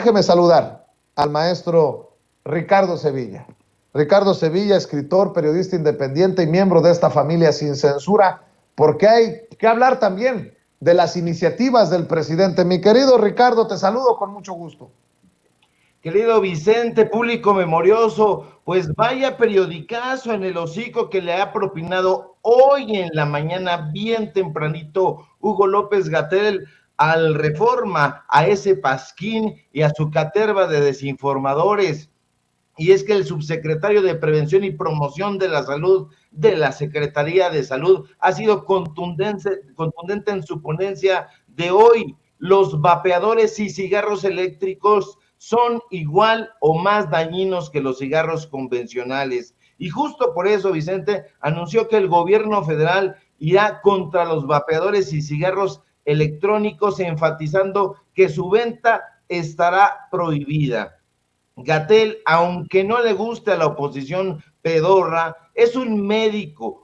Déjeme saludar al maestro Ricardo Sevilla. Ricardo Sevilla, escritor, periodista independiente y miembro de esta familia Sin Censura, porque hay que hablar también de las iniciativas del presidente. Mi querido Ricardo, te saludo con mucho gusto. Querido Vicente, público memorioso, pues vaya periodicazo en el hocico que le ha propinado hoy en la mañana, bien tempranito, Hugo López-Gatell al Reforma, a ese Pasquín y a su caterva de desinformadores. Y es que el subsecretario de Prevención y Promoción de la Salud de la Secretaría de Salud ha sido contundente en su ponencia de hoy. Los vapeadores y cigarros eléctricos son igual o más dañinos que los cigarros convencionales. Y justo por eso, Vicente, anunció que el gobierno federal irá contra los vapeadores y cigarros electrónicos, enfatizando que su venta estará prohibida. Gatell, aunque no le guste a la oposición pedorra, es un médico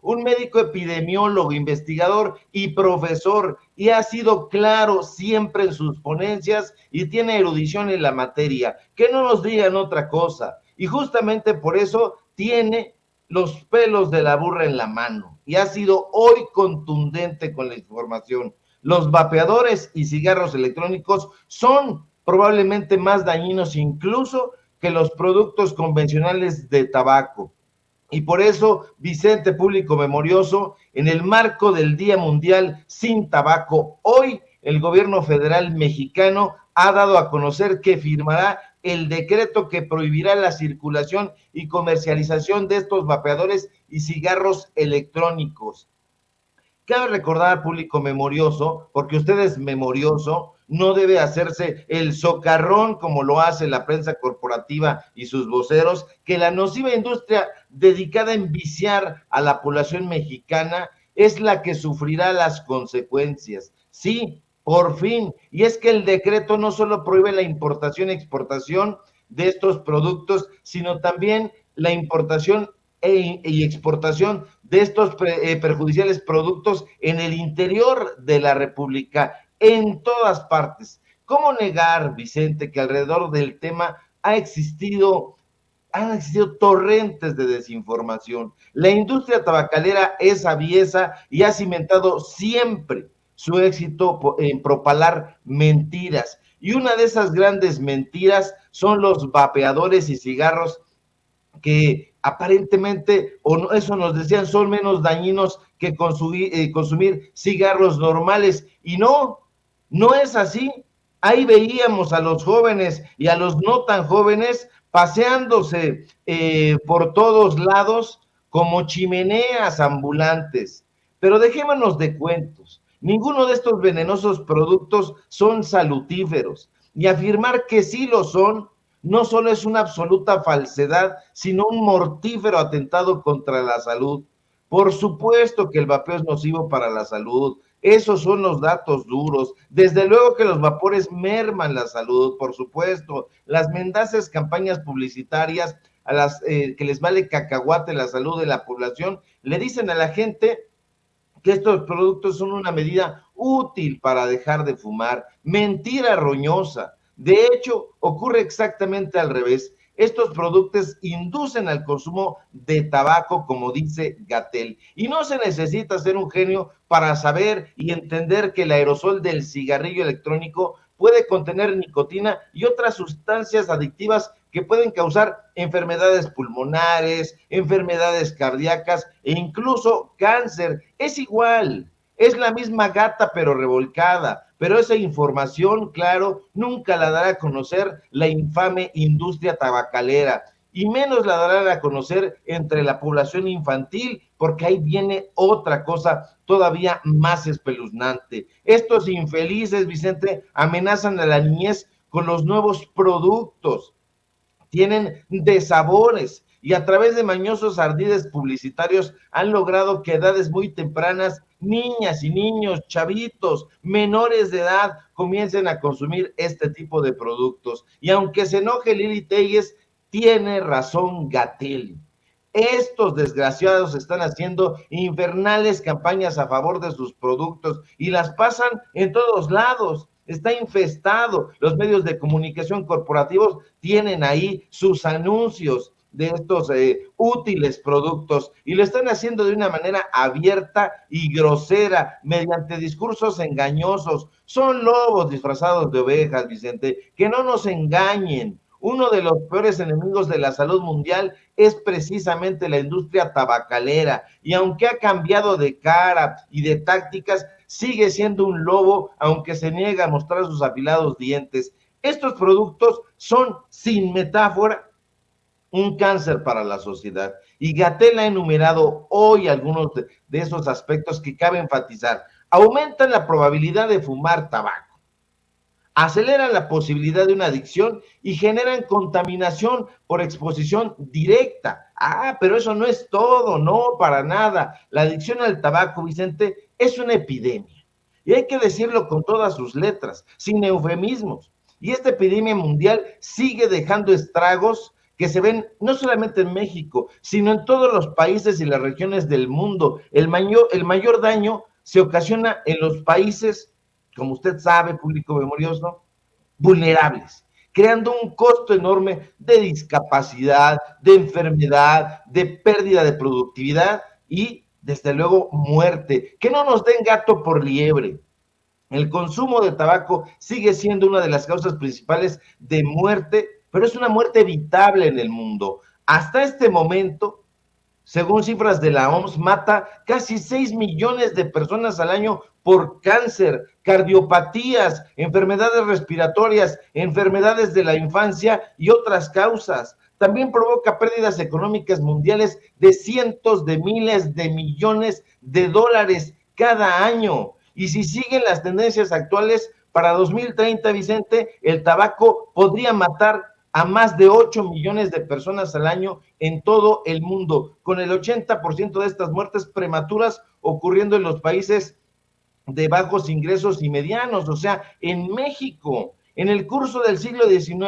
epidemiólogo, investigador y profesor, y ha sido claro siempre en sus ponencias y tiene erudición en la materia. Que no nos digan otra cosa. Y justamente por eso tiene los pelos de la burra en la mano y ha sido hoy contundente con la información. Los vapeadores y cigarros electrónicos son probablemente más dañinos incluso que los productos convencionales de tabaco. Y por eso, Vicente, público memorioso, en el marco del Día Mundial sin Tabaco, hoy el gobierno federal mexicano ha dado a conocer que firmará el decreto que prohibirá la circulación y comercialización de estos vapeadores y cigarros electrónicos. Cabe recordar, público memorioso, porque usted es memorioso, no debe hacerse el socarrón como lo hace la prensa corporativa y sus voceros, que la nociva industria dedicada a enviciar a la población mexicana es la que sufrirá las consecuencias. Sí, por fin. Y es que el decreto no solo prohíbe la importación y exportación de estos productos, sino también la importación y exportación de estos perjudiciales productos en el interior de la República, en todas partes. ¿Cómo negar, Vicente, que alrededor del tema han existido torrentes de desinformación? La industria tabacalera es aviesa y ha cimentado siempre su éxito en propalar mentiras. Y una de esas grandes mentiras son los vapeadores y cigarros que aparentemente, o no, eso nos decían, son menos dañinos que consumir cigarros normales. Y no, no es así. Ahí veíamos a los jóvenes y a los no tan jóvenes paseándose por todos lados como chimeneas ambulantes. Pero dejémonos de cuentos. Ninguno de estos venenosos productos son salutíferos. Y afirmar que sí lo son no solo es una absoluta falsedad, sino un mortífero atentado contra la salud. Por supuesto que el vapeo es nocivo para la salud, esos son los datos duros. Desde luego que los vapores merman la salud, por supuesto. Las mendaces campañas publicitarias a las que les vale cacahuate la salud de la población, le dicen a la gente que estos productos son una medida útil para dejar de fumar. Mentira roñosa. De hecho, ocurre exactamente al revés. Estos productos inducen al consumo de tabaco, como dice Gatell. Y no se necesita ser un genio para saber y entender que el aerosol del cigarrillo electrónico puede contener nicotina y otras sustancias adictivas que pueden causar enfermedades pulmonares, enfermedades cardíacas e incluso cáncer. Es igual, es la misma gata pero revolcada, pero esa información, claro, nunca la dará a conocer la infame industria tabacalera y menos la darán a conocer entre la población infantil, porque ahí viene otra cosa todavía más espeluznante. Estos infelices, Vicente, amenazan a la niñez con los nuevos productos, tienen desabores y a través de mañosos ardides publicitarios han logrado que a edades muy tempranas niñas y niños, chavitos, menores de edad comiencen a consumir este tipo de productos. Y aunque se enoje Lili Telles, tiene razón Gatell. Estos desgraciados están haciendo infernales campañas a favor de sus productos y las pasan en todos lados. está infestado. Los medios de comunicación corporativos tienen ahí sus anuncios de estos útiles productos y lo están haciendo de una manera abierta y grosera, mediante discursos engañosos. Son lobos disfrazados de ovejas, Vicente, que no nos engañen. Uno de los peores enemigos de la salud mundial es precisamente la industria tabacalera, y aunque ha cambiado de cara y de tácticas, sigue siendo un lobo, aunque se niega a mostrar sus afilados dientes. Estos productos son, sin metáfora, un cáncer para la sociedad. Y Gatell ha enumerado hoy algunos de esos aspectos que cabe enfatizar. Aumentan la probabilidad de fumar tabaco, aceleran la posibilidad de una adicción y generan contaminación por exposición directa. Pero eso no es todo, no, para nada. La adicción al tabaco, Vicente, es una epidemia. Y hay que decirlo con todas sus letras, sin eufemismos. Y esta epidemia mundial sigue dejando estragos que se ven no solamente en México, sino en todos los países y las regiones del mundo. El mayor daño se ocasiona en los países, como usted sabe, público memorioso, vulnerables, creando un costo enorme de discapacidad, de enfermedad, de pérdida de productividad y, desde luego, muerte. Que no nos den gato por liebre. El consumo de tabaco sigue siendo una de las causas principales de muerte, pero es una muerte evitable en el mundo. Hasta este momento, según cifras de la OMS, mata casi 6 millones de personas al año por cáncer, cardiopatías, enfermedades respiratorias, enfermedades de la infancia y otras causas. También provoca pérdidas económicas mundiales de cientos de miles de millones de dólares cada año. Y si siguen las tendencias actuales, para 2030, Vicente, el tabaco podría matar a más de 8 millones de personas al año en todo el mundo, con el 80% de estas muertes prematuras ocurriendo en los países de bajos ingresos y medianos, o sea, en México. En el curso del siglo XXI,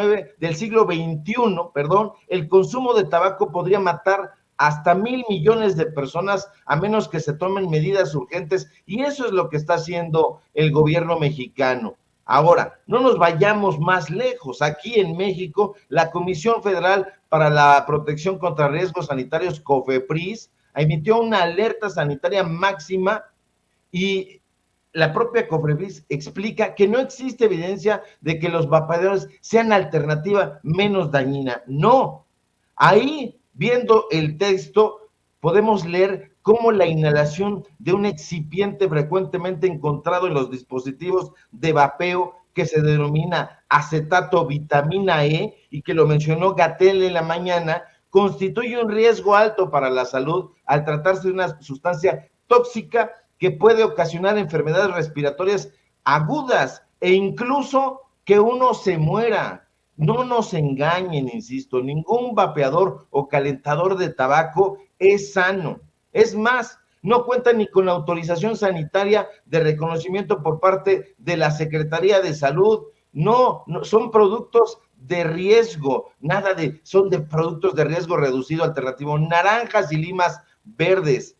el consumo de tabaco podría matar hasta 1,000 millones de personas a menos que se tomen medidas urgentes, y eso es lo que está haciendo el gobierno mexicano. Ahora, no nos vayamos más lejos. Aquí en México, la Comisión Federal para la Protección contra Riesgos Sanitarios, COFEPRIS, emitió una alerta sanitaria máxima, y la propia COFEPRIS explica que no existe evidencia de que los vapeadores sean alternativa menos dañina. No. Ahí, viendo el texto, podemos leer cómo la inhalación de un excipiente frecuentemente encontrado en los dispositivos de vapeo, que se denomina acetato vitamina E, y que lo mencionó Gatell en la mañana, constituye un riesgo alto para la salud al tratarse de una sustancia tóxica que puede ocasionar enfermedades respiratorias agudas e incluso que uno se muera. No nos engañen, insisto, ningún vapeador o calentador de tabaco es sano. Es más, no cuenta ni con la autorización sanitaria de reconocimiento por parte de la Secretaría de Salud. No, son productos de riesgo, son de productos de riesgo reducido alternativo, naranjas y limas verdes.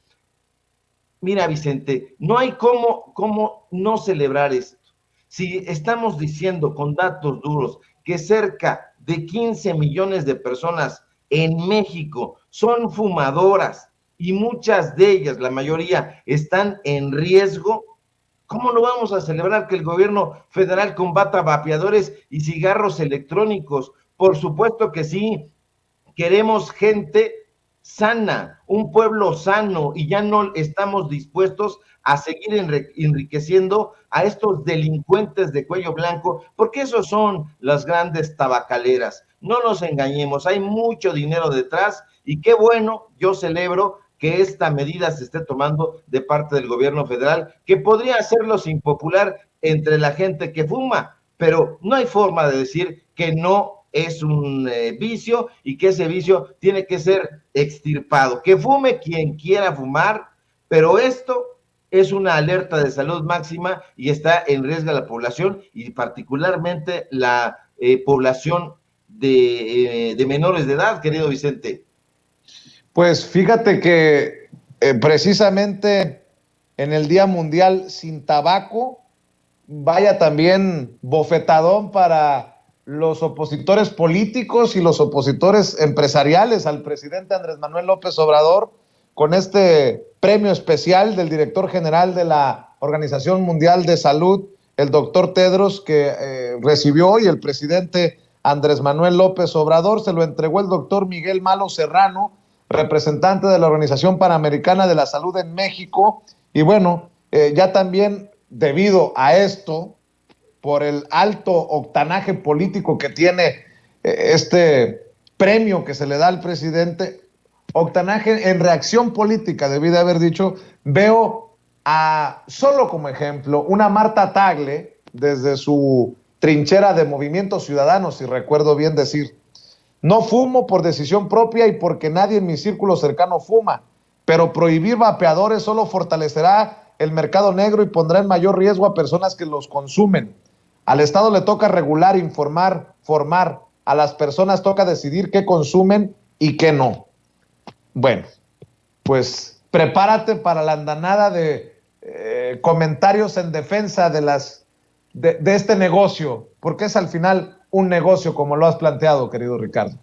Mira, Vicente, no hay cómo no celebrar esto. Si estamos diciendo con datos duros que cerca de 15 millones de personas en México son fumadoras y muchas de ellas, la mayoría, están en riesgo, ¿cómo no vamos a celebrar que el gobierno federal combata vapeadores y cigarros electrónicos? Por supuesto que sí. Queremos gente sana, un pueblo sano, y ya no estamos dispuestos a seguir enriqueciendo a estos delincuentes de cuello blanco, porque esos son las grandes tabacaleras. No nos engañemos, hay mucho dinero detrás, y qué bueno, yo celebro que esta medida se esté tomando de parte del gobierno federal, que podría hacerlos impopular entre la gente que fuma, pero no hay forma de decir que no es un vicio y que ese vicio tiene que ser extirpado. Que fume quien quiera fumar, pero esto es una alerta de salud máxima y está en riesgo a la población, y particularmente la población de menores de edad, querido Vicente. Pues fíjate que precisamente en el Día Mundial sin Tabaco, vaya también bofetadón para los opositores políticos y los opositores empresariales al presidente Andrés Manuel López Obrador, con este premio especial del director general de la Organización Mundial de Salud, el doctor Tedros, que recibió hoy el presidente Andrés Manuel López Obrador. Se lo entregó el doctor Miguel Malo Serrano, representante de la Organización Panamericana de la Salud en México. Y bueno, ya también debido a esto, por el alto octanaje político que tiene este premio que se le da al presidente, octanaje en reacción política, debí de haber dicho, veo a, solo como ejemplo, una Marta Tagle, desde su trinchera de Movimiento Ciudadano, si recuerdo bien decir: no fumo por decisión propia y porque nadie en mi círculo cercano fuma, pero prohibir vapeadores solo fortalecerá el mercado negro y pondrá en mayor riesgo a personas que los consumen. Al Estado le toca regular, informar, formar. A las personas toca decidir qué consumen y qué no. Bueno, pues prepárate para la andanada de comentarios en defensa de este negocio, porque es al final un negocio, como lo has planteado, querido Ricardo.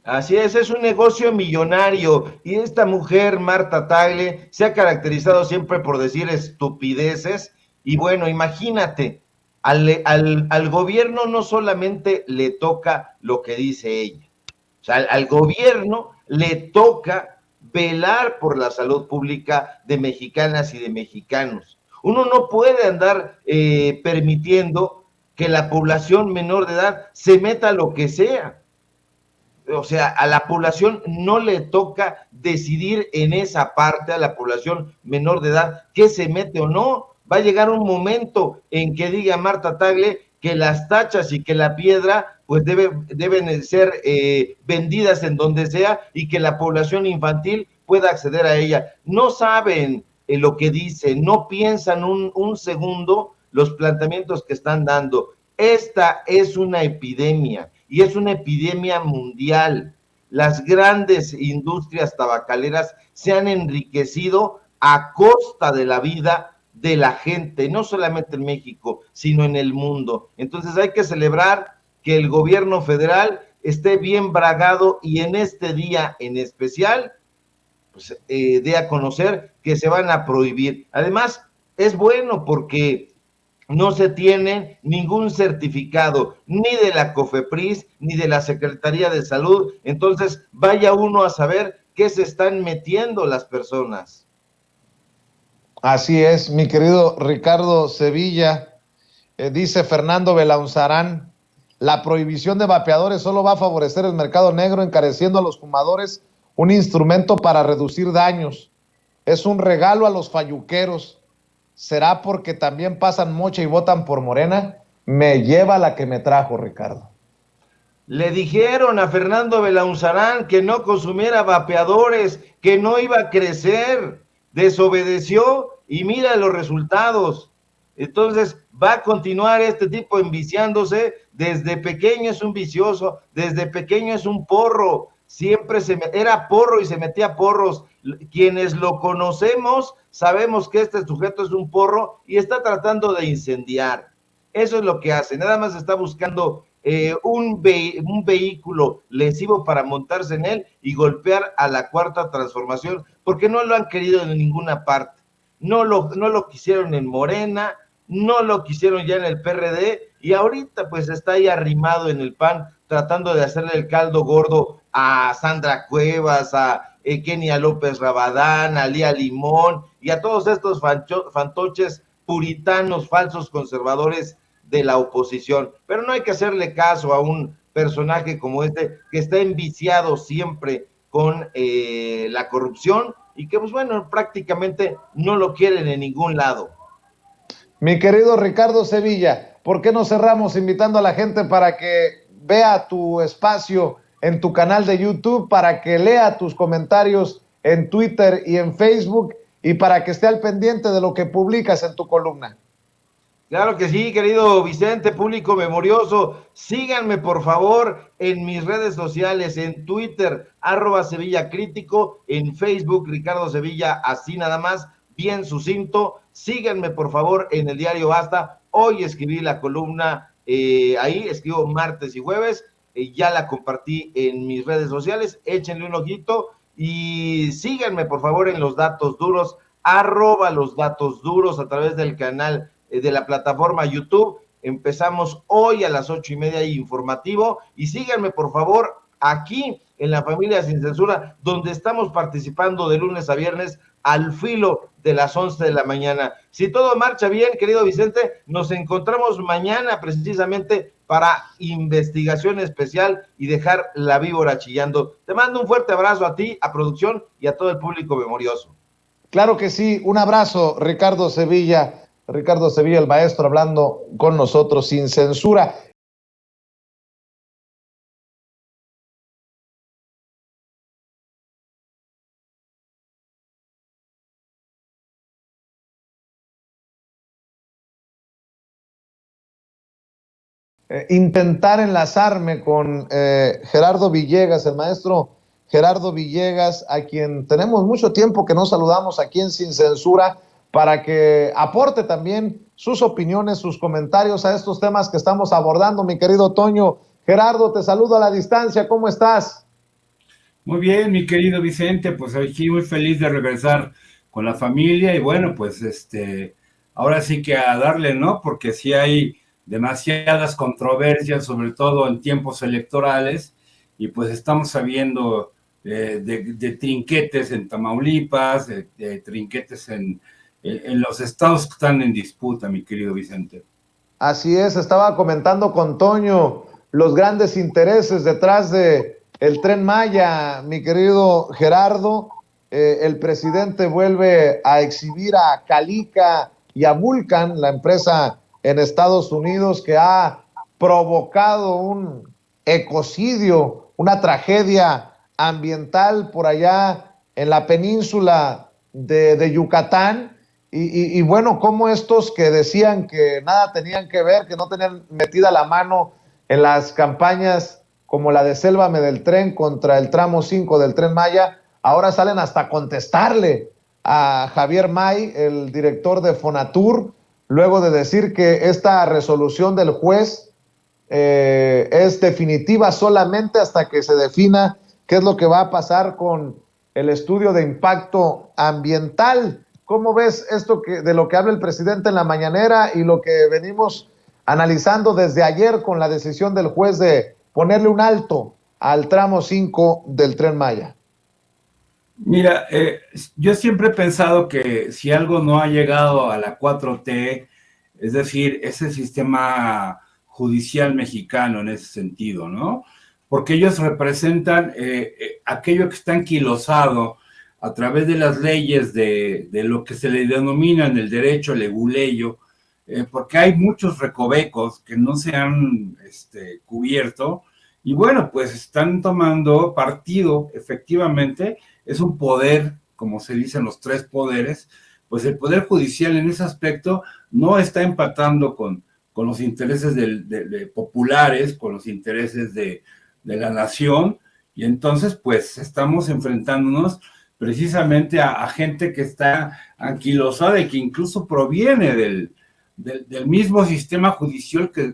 Así es un negocio millonario y esta mujer, Marta Tagle, se ha caracterizado siempre por decir estupideces y bueno, imagínate, al gobierno no solamente le toca lo que dice ella, o sea, al gobierno le toca velar por la salud pública de mexicanas y de mexicanos. Uno no puede andar permitiendo que la población menor de edad se meta a lo que sea. O sea, a la población no le toca decidir en esa parte, a la población menor de edad, qué se mete o no. Va a llegar un momento en que diga Marta Tagle que las tachas y que la piedra pues deben ser vendidas en donde sea y que la población infantil pueda acceder a ella. No saben lo que dicen, no piensan un segundo los planteamientos que están dando. Esta es una epidemia y es una epidemia mundial. Las grandes industrias tabacaleras se han enriquecido a costa de la vida de la gente, no solamente en México, sino en el mundo. Entonces hay que celebrar que el gobierno federal esté bien bragado y en este día en especial, pues, dé a conocer que se van a prohibir. Además, es bueno porque no se tiene ningún certificado, ni de la COFEPRIS, ni de la Secretaría de Salud. Entonces, vaya uno a saber qué se están metiendo las personas. Así es, mi querido Ricardo Sevilla. Dice Fernando Belaunzarán: la prohibición de vapeadores solo va a favorecer el mercado negro, encareciendo a los fumadores un instrumento para reducir daños. Es un regalo a los falluqueros. ¿Será porque también pasan mocha y votan por Morena? Me lleva la que me trajo, Ricardo. Le dijeron a Fernando Belaunzarán que no consumiera vapeadores, que no iba a crecer. Desobedeció y mira los resultados. Entonces va a continuar este tipo enviciándose. Desde pequeño es un vicioso, desde pequeño es un porro. Siempre era porro y se metía porros. Quienes lo conocemos sabemos que este sujeto es un porro y está tratando de incendiar. Eso es lo que hace. Nada más está buscando un vehículo lesivo para montarse en él y golpear a la Cuarta Transformación, porque no lo han querido en ninguna parte. No lo quisieron en Morena, no lo quisieron ya en el PRD, y ahorita pues está ahí arrimado en el PAN, tratando de hacerle el caldo gordo a Sandra Cuevas, a Kenia López Rabadán, a Lía Limón, y a todos estos fantoches puritanos, falsos conservadores de la oposición. Pero no hay que hacerle caso a un personaje como este, que está enviciado siempre con la corrupción y que, pues bueno, prácticamente no lo quieren en ningún lado. Mi querido Ricardo Sevilla, ¿por qué no cerramos invitando a la gente para que vea tu espacio en tu canal de YouTube, para que lea tus comentarios en Twitter y en Facebook y para que esté al pendiente de lo que publicas en tu columna? Claro que sí, querido Vicente, público memorioso. Síganme, por favor, en mis redes sociales, en Twitter, @SevillaCrítico, en Facebook, Ricardo Sevilla, así nada más, bien sucinto. Síganme, por favor, en el diario Basta, Hoy escribí la columna, ahí escribo martes y jueves, ya la compartí en mis redes sociales, échenle un ojito y síganme por favor en los datos duros, @los datos duros a través del canal de la plataforma YouTube. Empezamos hoy a las 8:30 informativo y síganme por favor aquí en La Familia Sin Censura, donde estamos participando de lunes a viernes al filo de las 11 de la mañana. Si todo marcha bien, querido Vicente, nos encontramos mañana precisamente para investigación especial y dejar la víbora chillando. Te mando un fuerte abrazo a ti, a producción y a todo el público memorioso. Claro que sí, un abrazo, Ricardo Sevilla, el maestro, hablando con nosotros sin censura. Intentar enlazarme con Gerardo Villegas, el maestro Gerardo Villegas, a quien tenemos mucho tiempo que no saludamos aquí en Sin Censura, para que aporte también sus opiniones, sus comentarios a estos temas que estamos abordando, mi querido Toño. Gerardo, te saludo a la distancia, ¿cómo estás? Muy bien, mi querido Vicente, pues aquí muy feliz de regresar con la familia y bueno, pues ahora sí que a darle, ¿no? Porque sí hay demasiadas controversias, sobre todo en tiempos electorales, y pues estamos sabiendo de trinquetes en Tamaulipas, de trinquetes en los estados que están en disputa, mi querido Vicente. Así es, estaba comentando con Toño los grandes intereses detrás de el Tren Maya, mi querido Gerardo. El presidente vuelve a exhibir a Calica y a Vulcan, la empresa en Estados Unidos que ha provocado un ecocidio, una tragedia ambiental por allá en la península de Yucatán. Y bueno, como estos que decían que nada tenían que ver, que no tenían metida la mano en las campañas como la de Sélvame del Tren contra el tramo 5 del Tren Maya, ahora salen hasta contestarle a Javier May, el director de Fonatur, luego de decir que esta resolución del juez es definitiva solamente hasta que se defina qué es lo que va a pasar con el estudio de impacto ambiental. ¿Cómo ves esto de lo que habla el presidente en la mañanera y lo que venimos analizando desde ayer con la decisión del juez de ponerle un alto al tramo 5 del Tren Maya? Mira, yo siempre he pensado que si algo no ha llegado a la 4T, es decir, ese sistema judicial mexicano en ese sentido, ¿no? Porque ellos representan aquello que está anquilosado a través de las leyes de lo que se le denomina en el derecho leguleyo, porque hay muchos recovecos que no se han cubierto, y bueno, pues están tomando partido, efectivamente, es un poder, como se dicen los tres poderes, pues el poder judicial en ese aspecto no está empatando con los intereses de populares, con los intereses de la nación, y entonces pues estamos enfrentándonos precisamente a gente que está anquilosada y que incluso proviene del mismo sistema judicial que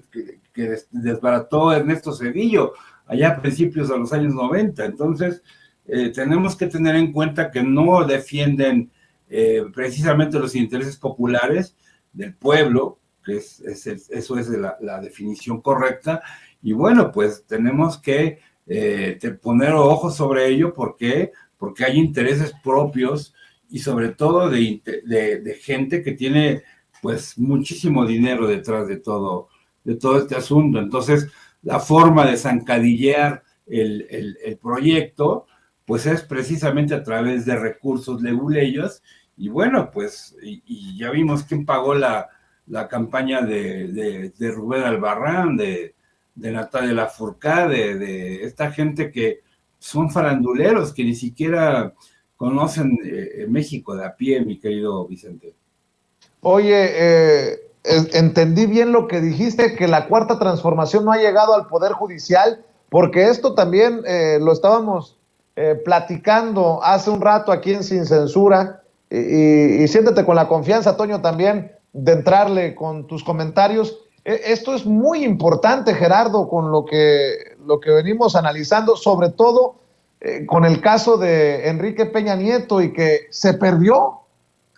desbarató Ernesto Zedillo allá a principios de los años 90. Entonces, tenemos que tener en cuenta que no defienden precisamente los intereses populares del pueblo, que eso es la definición correcta, y bueno, pues tenemos que poner ojos sobre ello porque hay intereses propios y sobre todo de gente que tiene pues muchísimo dinero detrás de todo este asunto. Entonces, la forma de zancadillear el proyecto pues es precisamente a través de recursos leguleyos, y bueno, pues y ya vimos quién pagó la campaña de Rubén Albarrán, de Natalia Lafourcade, de esta gente que son faranduleros que ni siquiera conocen México de a pie, mi querido Vicente. Oye, entendí bien lo que dijiste, que la cuarta transformación no ha llegado al Poder Judicial, porque esto también lo estábamos platicando hace un rato aquí en Sin Censura, y siéntete con la confianza, Toño, también de entrarle con tus comentarios. Esto es muy importante, Gerardo, con lo que venimos analizando, sobre todo con el caso de Enrique Peña Nieto, y que se perdió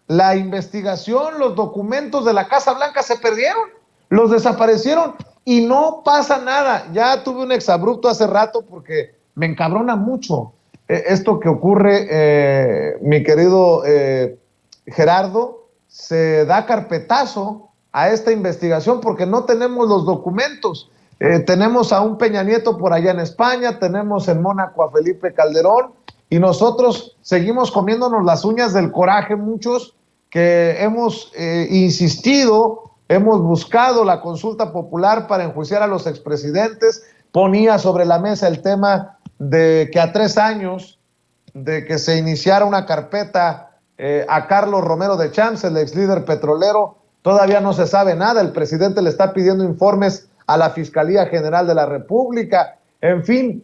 la investigación, los documentos de la Casa Blanca se perdieron, los desaparecieron y no pasa nada. Ya tuve un exabrupto hace rato porque me encabrona mucho esto que ocurre, mi querido Gerardo. Se da carpetazo a esta investigación porque no tenemos los documentos. Tenemos a un Peña Nieto por allá en España, tenemos en Mónaco a Felipe Calderón, y nosotros seguimos comiéndonos las uñas del coraje, muchos que hemos insistido, hemos buscado la consulta popular para enjuiciar a los expresidentes. Ponía sobre la mesa el tema de que a 3 años de que se iniciara una carpeta a Carlos Romero de Champs, el ex líder petrolero, todavía no se sabe nada. El presidente le está pidiendo informes a la Fiscalía General de la República. En fin,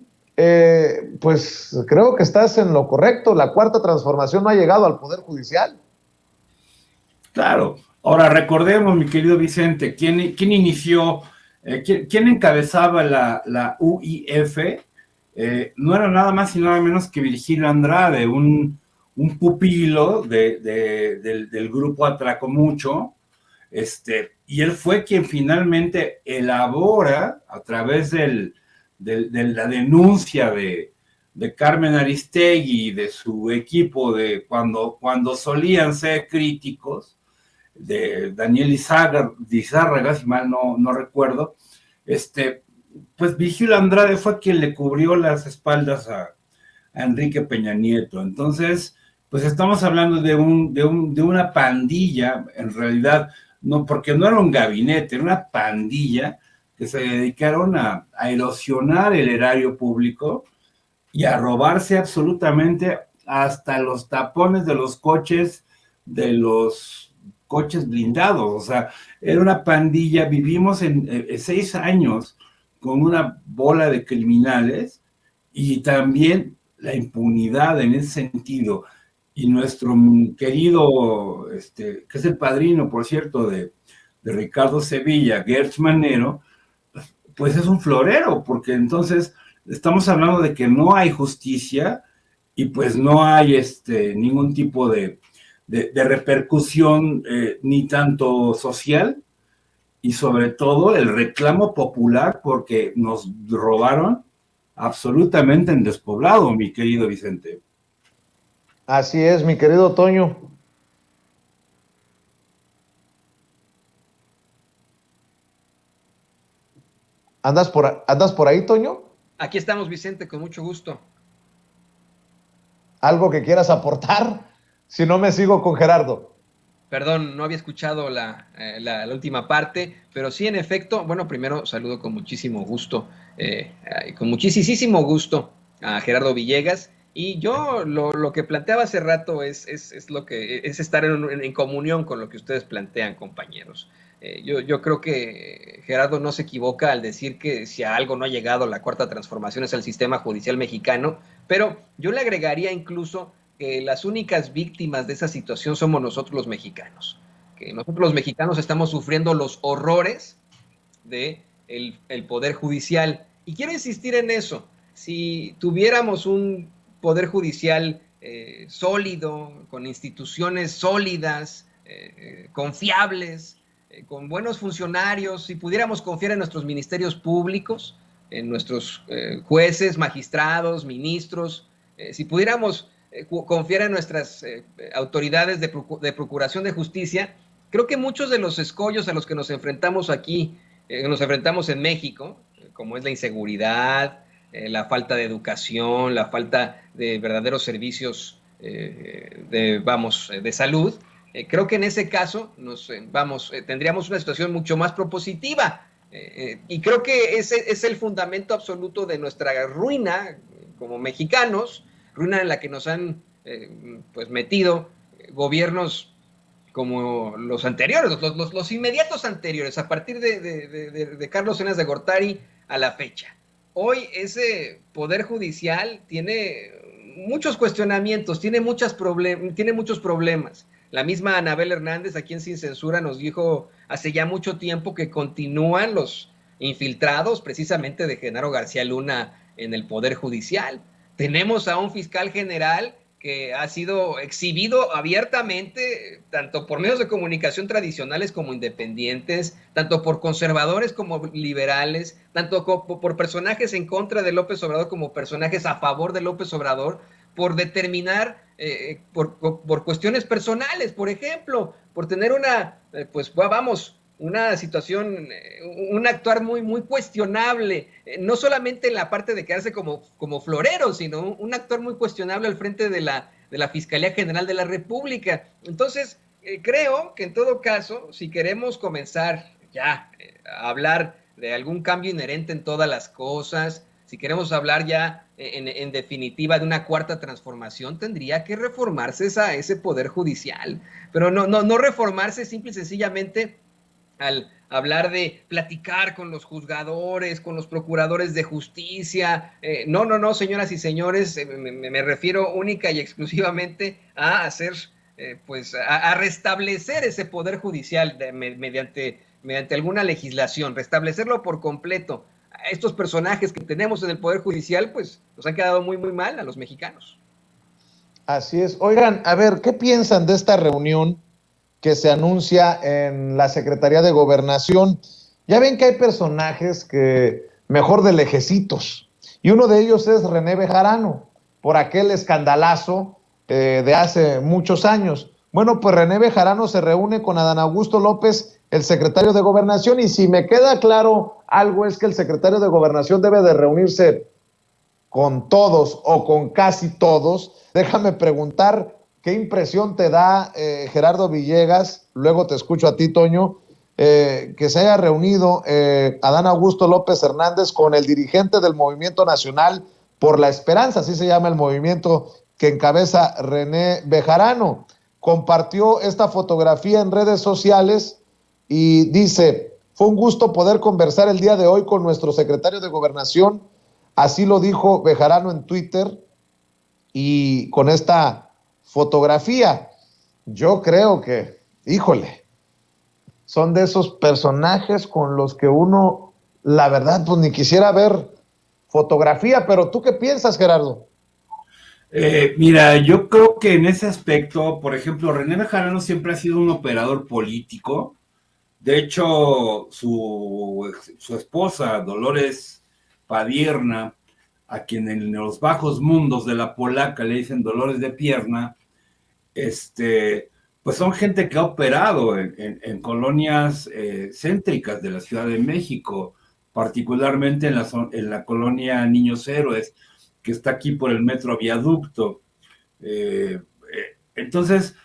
pues creo que estás en lo correcto. La Cuarta Transformación no ha llegado al Poder Judicial. Claro. Ahora recordemos, mi querido Vicente, ¿quién inició, quién encabezaba la UIF? No era nada más y nada menos que Virgilio Andrade, un pupilo del grupo Atracomucho, y él fue quien finalmente elabora, a través de la denuncia de Carmen Aristegui y de su equipo, de cuando solían ser críticos, de Daniel Lizárraga, si mal no recuerdo, pues Virgilio Andrade fue quien le cubrió las espaldas a Enrique Peña Nieto. Entonces, pues estamos hablando de una pandilla, en realidad, no, porque no era un gabinete, era una pandilla que se dedicaron a erosionar el erario público y a robarse absolutamente hasta los tapones de los coches blindados. O sea, era una pandilla. Vivimos en 6 años con una bola de criminales, y también la impunidad en ese sentido. Y nuestro querido, que es el padrino, por cierto, de Ricardo Sevilla, Gertz Manero, pues es un florero, porque entonces estamos hablando de que no hay justicia, y pues no hay ningún tipo de repercusión, ni tanto social, y sobre todo el reclamo popular, porque nos robaron absolutamente en despoblado, mi querido Vicente. Así es, mi querido Toño. ¿Andas por ahí, Toño? Aquí estamos, Vicente, con mucho gusto. ¿Algo que quieras aportar? Si no, me sigo con Gerardo. Perdón, no había escuchado la última parte, pero sí, en efecto, bueno, primero saludo con muchísimo gusto, a Gerardo Villegas, y yo lo que planteaba hace rato es estar en comunión con lo que ustedes plantean, compañeros. Yo creo que Gerardo no se equivoca al decir que si a algo no ha llegado la Cuarta Transformación es el sistema judicial mexicano, pero yo le agregaría incluso que las únicas víctimas de esa situación somos nosotros los mexicanos, que nosotros los mexicanos estamos sufriendo los horrores del Poder Judicial. Y quiero insistir en eso. Si tuviéramos un Poder Judicial sólido, con instituciones sólidas, confiables, con buenos funcionarios, si pudiéramos confiar en nuestros ministerios públicos, en nuestros jueces, magistrados, ministros, si pudiéramos confiar en nuestras autoridades de procuración de justicia, creo que muchos de los escollos a los que nos enfrentamos aquí, nos enfrentamos en México, como es la inseguridad, la falta de educación, la falta de verdaderos servicios de salud, creo que en ese caso tendríamos una situación mucho más propositiva, y creo que ese es el fundamento absoluto de nuestra ruina como mexicanos, ruina en la que nos han pues metido gobiernos como los anteriores, los inmediatos anteriores, a partir de Carlos Salinas de Gortari a la fecha. Hoy ese Poder Judicial tiene muchos cuestionamientos, tiene muchos problemas. La misma Anabel Hernández, aquí en Sin Censura, nos dijo hace ya mucho tiempo que continúan los infiltrados precisamente de Genaro García Luna en el Poder Judicial. Tenemos a un fiscal general que ha sido exhibido abiertamente, tanto por medios de comunicación tradicionales como independientes, tanto por conservadores como liberales, tanto por personajes en contra de López Obrador como personajes a favor de López Obrador, por determinar, por cuestiones personales, por ejemplo, por tener una situación, un actuar muy cuestionable, no solamente en la parte de quedarse como florero, sino un actuar muy cuestionable al frente de la Fiscalía General de la República. Entonces, creo que en todo caso, si queremos comenzar ya a hablar de algún cambio inherente en todas las cosas, si queremos hablar ya en definitiva de una cuarta transformación, tendría que reformarse ese poder judicial, pero no reformarse simple y sencillamente al hablar de platicar con los juzgadores, con los procuradores de justicia. No, señoras y señores, me refiero única y exclusivamente a hacer, a restablecer ese poder judicial mediante alguna legislación, restablecerlo por completo. Estos personajes que tenemos en el Poder Judicial, pues nos han quedado muy mal a los mexicanos. Así es. Oigan, a ver, ¿qué piensan de esta reunión que se anuncia en la Secretaría de Gobernación? Ya ven que hay personajes que mejor de lejecitos, y uno de ellos es René Bejarano, por aquel escandalazo de hace muchos años. Bueno, pues René Bejarano se reúne con Adán Augusto López, el secretario de Gobernación, y si me queda claro algo es que el secretario de Gobernación debe de reunirse con todos o con casi todos. Déjame preguntar, ¿qué impresión te da, Gerardo Villegas? Luego te escucho a ti, Toño, que se haya reunido Adán Augusto López Hernández con el dirigente del Movimiento Nacional por la Esperanza, así se llama el movimiento que encabeza René Bejarano. Compartió esta fotografía en redes sociales y dice: fue un gusto poder conversar el día de hoy con nuestro secretario de Gobernación. Así lo dijo Bejarano en Twitter, y con esta fotografía, yo creo que, híjole, son de esos personajes con los que uno, la verdad, pues ni quisiera ver fotografía. Pero ¿tú qué piensas, Gerardo? Mira, yo creo que en ese aspecto, por ejemplo, René Bejarano siempre ha sido un operador político. De hecho, su esposa, Dolores Padierna, a quien en los bajos mundos de la polaca le dicen Dolores de Pierna, pues son gente que ha operado en colonias céntricas de la Ciudad de México, particularmente en la colonia Niños Héroes, que está aquí por el Metro Viaducto. Entonces,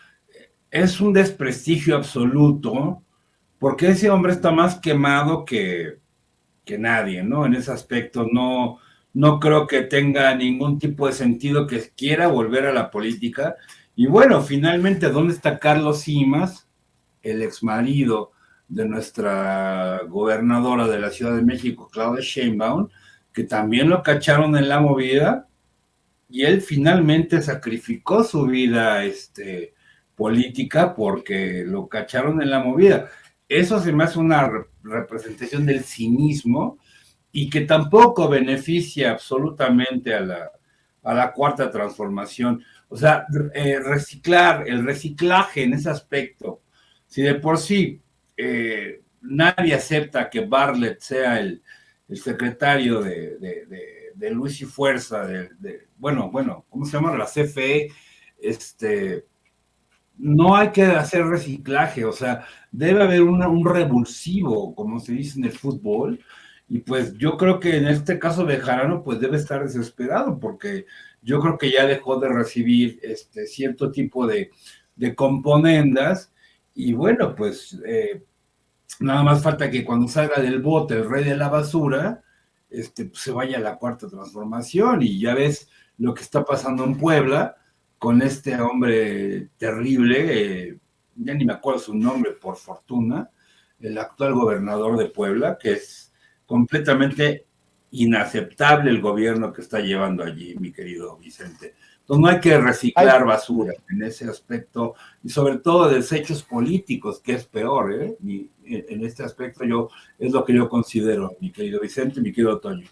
es un desprestigio absoluto, porque ese hombre está más quemado que nadie, ¿no? En ese aspecto no creo que tenga ningún tipo de sentido que quiera volver a la política. Y bueno, finalmente, ¿dónde está Carlos Simas, el exmarido de nuestra gobernadora de la Ciudad de México, Claudia Sheinbaum, que también lo cacharon en la movida, y él finalmente sacrificó su vida política porque lo cacharon en la movida? Eso se me hace una representación del cinismo, y que tampoco beneficia absolutamente a la cuarta transformación. O sea, el reciclaje en ese aspecto. Si de por sí nadie acepta que Bartlett sea el secretario de Luz y Fuerza, bueno, ¿cómo se llama? La CFE, no hay que hacer reciclaje. O sea, debe haber un revulsivo, como se dice en el fútbol. Y pues yo creo que en este caso Bejarano pues debe estar desesperado, porque yo creo que ya dejó de recibir cierto tipo de componendas, y bueno, pues nada más falta que cuando salga del bote el rey de la basura, pues se vaya a la cuarta transformación. Y ya ves lo que está pasando en Puebla con este hombre terrible, ya ni me acuerdo su nombre, por fortuna, el actual gobernador de Puebla, que es completamente inaceptable el gobierno que está llevando allí, mi querido Vicente. Entonces no hay que reciclar basura en ese aspecto, y sobre todo desechos políticos, que es peor, ¿eh? Y en este aspecto es lo que yo considero, mi querido Vicente, mi querido Toño.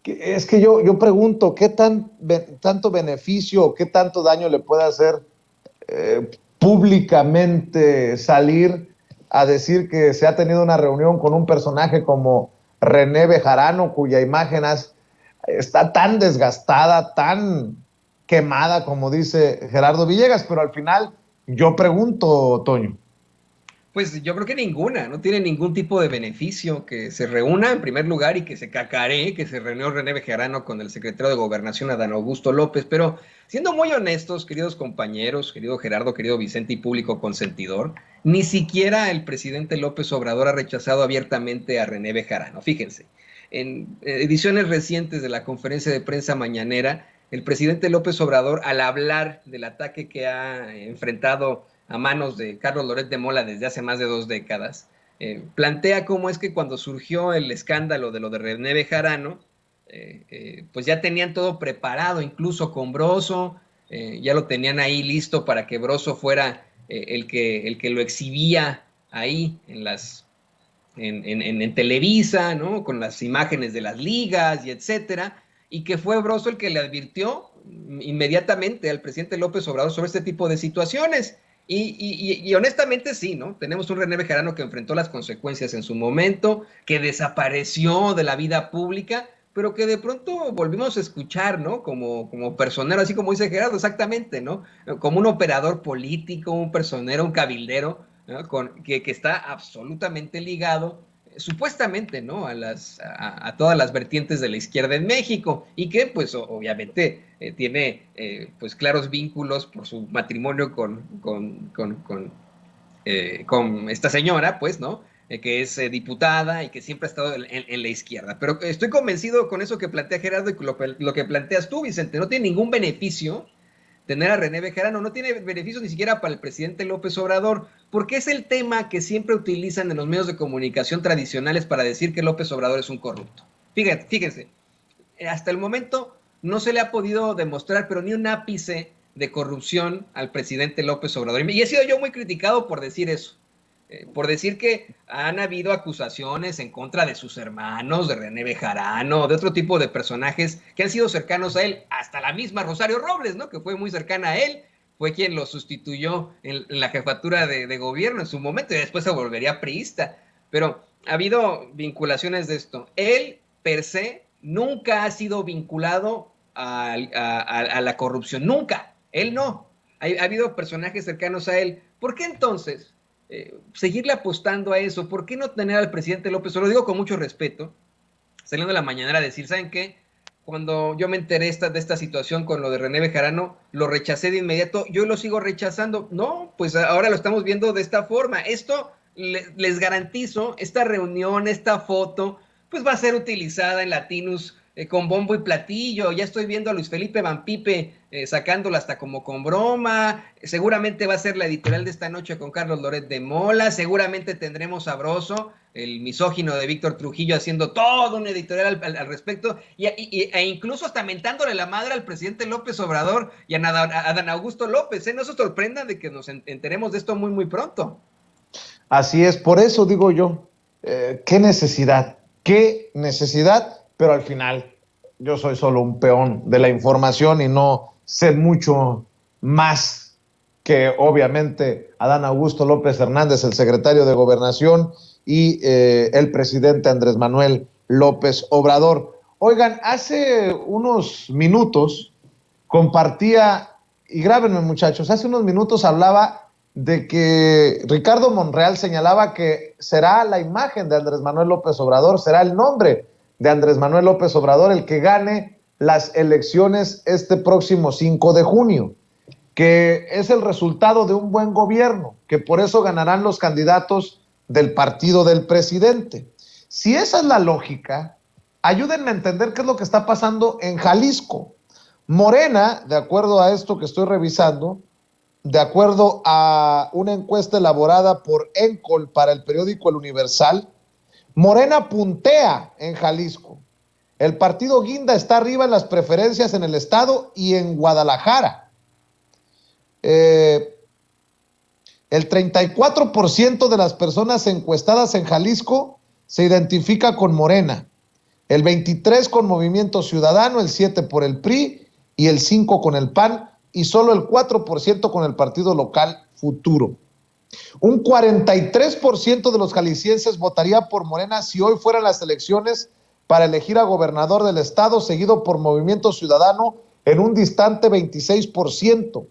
Es que yo pregunto, ¿qué tanto beneficio, qué tanto daño le puede hacer públicamente salir a decir que se ha tenido una reunión con un personaje como René Bejarano, cuya imagen está tan desgastada, tan quemada, como dice Gerardo Villegas? Pero al final yo pregunto, Toño. Pues yo creo que ninguna, no tiene ningún tipo de beneficio que se reúna en primer lugar y que se cacaree, que se reunió René Bejarano con el secretario de Gobernación, Adán Augusto López, pero siendo muy honestos, queridos compañeros, querido Gerardo, querido Vicente y público consentidor, ni siquiera el presidente López Obrador ha rechazado abiertamente a René Bejarano. Fíjense, en ediciones recientes de la conferencia de prensa mañanera, el presidente López Obrador, al hablar del ataque que ha enfrentado a manos de Carlos Loret de Mola desde hace más de 2 décadas, plantea cómo es que cuando surgió el escándalo de lo de René Bejarano, pues ya tenían todo preparado, incluso con Broso, ya lo tenían ahí listo para que Broso fuera el que lo exhibía ahí en Televisa, ¿no? Con las imágenes de las ligas y etcétera, y que fue Broso el que le advirtió inmediatamente al presidente López Obrador sobre este tipo de situaciones. Y honestamente sí, ¿no? Tenemos un René Bejarano que enfrentó las consecuencias en su momento, que desapareció de la vida pública, pero que de pronto volvimos a escuchar, ¿no? Como personero, así como dice Gerardo, exactamente, ¿no? Como un operador político, un personero, un cabildero, ¿no? Que está absolutamente ligado supuestamente, ¿no? A todas las vertientes de la izquierda en México y que pues obviamente tiene pues claros vínculos por su matrimonio con esta señora, pues, ¿no? Que es diputada y que siempre ha estado en la izquierda. Pero estoy convencido con eso que plantea Gerardo y lo que planteas tú, Vicente. No tiene ningún beneficio tener a René Bejarano, no tiene beneficios ni siquiera para el presidente López Obrador, porque es el tema que siempre utilizan en los medios de comunicación tradicionales para decir que López Obrador es un corrupto. Fíjense, hasta el momento no se le ha podido demostrar, pero ni un ápice de corrupción al presidente López Obrador. Y he sido yo muy criticado por decir eso. Por decir que han habido acusaciones en contra de sus hermanos, de René Bejarano, de otro tipo de personajes que han sido cercanos a él, hasta la misma Rosario Robles, ¿no? Que fue muy cercana a él, fue quien lo sustituyó en la jefatura de gobierno en su momento y después se volvería priista. Pero ha habido vinculaciones de esto. Él, per se, nunca ha sido vinculado a la corrupción, nunca. Él no. Ha habido personajes cercanos a él. ¿Por qué entonces seguirle apostando a eso? ¿Por qué no tener al presidente López? Lo digo con mucho respeto, saliendo de la mañanera a decir, ¿saben qué? Cuando yo me enteré de esta situación con lo de René Bejarano, lo rechacé de inmediato, yo lo sigo rechazando. No, pues ahora lo estamos viendo de esta forma. Esto les garantizo, esta reunión, esta foto, pues va a ser utilizada en Latinus con bombo y platillo. Ya estoy viendo a Luis Felipe Van Pipe sacándola hasta como con broma. Seguramente va a ser la editorial de esta noche con Carlos Loret de Mola. Seguramente tendremos a Broso, el misógino de Víctor Trujillo, haciendo todo un editorial al respecto e incluso hasta mentándole la madre al presidente López Obrador y a Adán Augusto López. No se sorprendan de que nos enteremos de esto muy, muy pronto. Así es, por eso digo yo, qué necesidad, pero al final yo soy solo un peón de la información y no sé mucho más que obviamente Adán Augusto López Hernández, el secretario de Gobernación, y el presidente Andrés Manuel López Obrador. Oigan, hace unos minutos compartía, y grábenme muchachos, hace unos minutos hablaba de que Ricardo Monreal señalaba que será la imagen de Andrés Manuel López Obrador, será el nombre de Andrés Manuel López Obrador el que gane las elecciones este próximo 5 de junio, que es el resultado de un buen gobierno, que por eso ganarán los candidatos del partido del presidente. Si esa es la lógica, ayúdenme a entender qué es lo que está pasando en Jalisco. Morena, de acuerdo a esto que estoy revisando, de acuerdo a una encuesta elaborada por Encol para el periódico El Universal, Morena puntea en Jalisco. El partido Guinda está arriba en las preferencias en el estado y en Guadalajara. El 34% de las personas encuestadas en Jalisco se identifica con Morena, el 23% con Movimiento Ciudadano, el 7% por el PRI y el 5% con el PAN y solo el 4% con el partido local Futuro. Un 43% de los jaliscienses votaría por Morena si hoy fueran las elecciones para elegir a gobernador del estado, seguido por Movimiento Ciudadano en un distante 26%,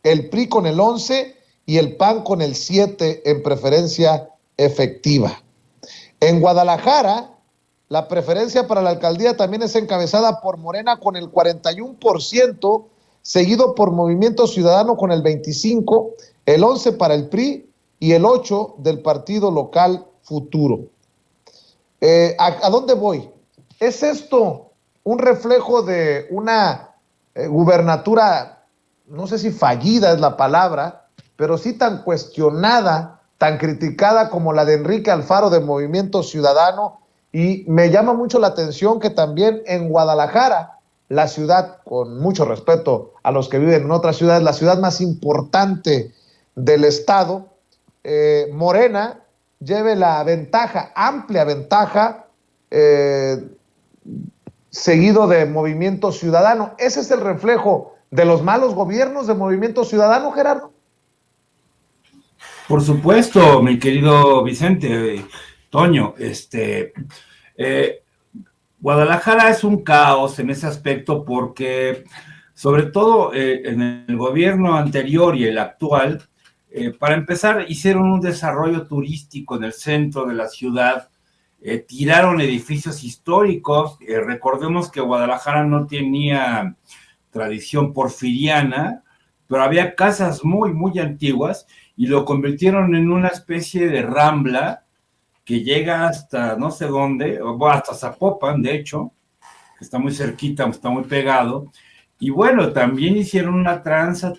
el PRI con el 11% y el PAN con el 7% en preferencia efectiva. En Guadalajara, la preferencia para la alcaldía también es encabezada por Morena con el 41%, seguido por Movimiento Ciudadano con el 25%, el 11% para el PRI y el 8% del partido local Futuro. ¿A dónde voy? ¿Es esto un reflejo de una gubernatura, no sé si fallida es la palabra, pero sí tan cuestionada, tan criticada como la de Enrique Alfaro de Movimiento Ciudadano? Y me llama mucho la atención que también en Guadalajara, la ciudad, con mucho respeto a los que viven en otras ciudades, la ciudad más importante del estado, Morena lleve la ventaja, amplia ventaja, seguido de Movimiento Ciudadano. ¿Ese es el reflejo de los malos gobiernos de Movimiento Ciudadano, Gerardo? Por supuesto, mi querido Vicente, Toño, Guadalajara es un caos en ese aspecto porque, sobre todo en el gobierno anterior y el actual, para empezar, hicieron un desarrollo turístico en el centro de la ciudad, tiraron edificios históricos, recordemos que Guadalajara no tenía tradición porfiriana, pero había casas muy, muy antiguas y lo convirtieron en una especie de rambla que llega hasta no sé dónde, o hasta Zapopan, de hecho, que está muy cerquita, está muy pegado. Y bueno, también hicieron una tranza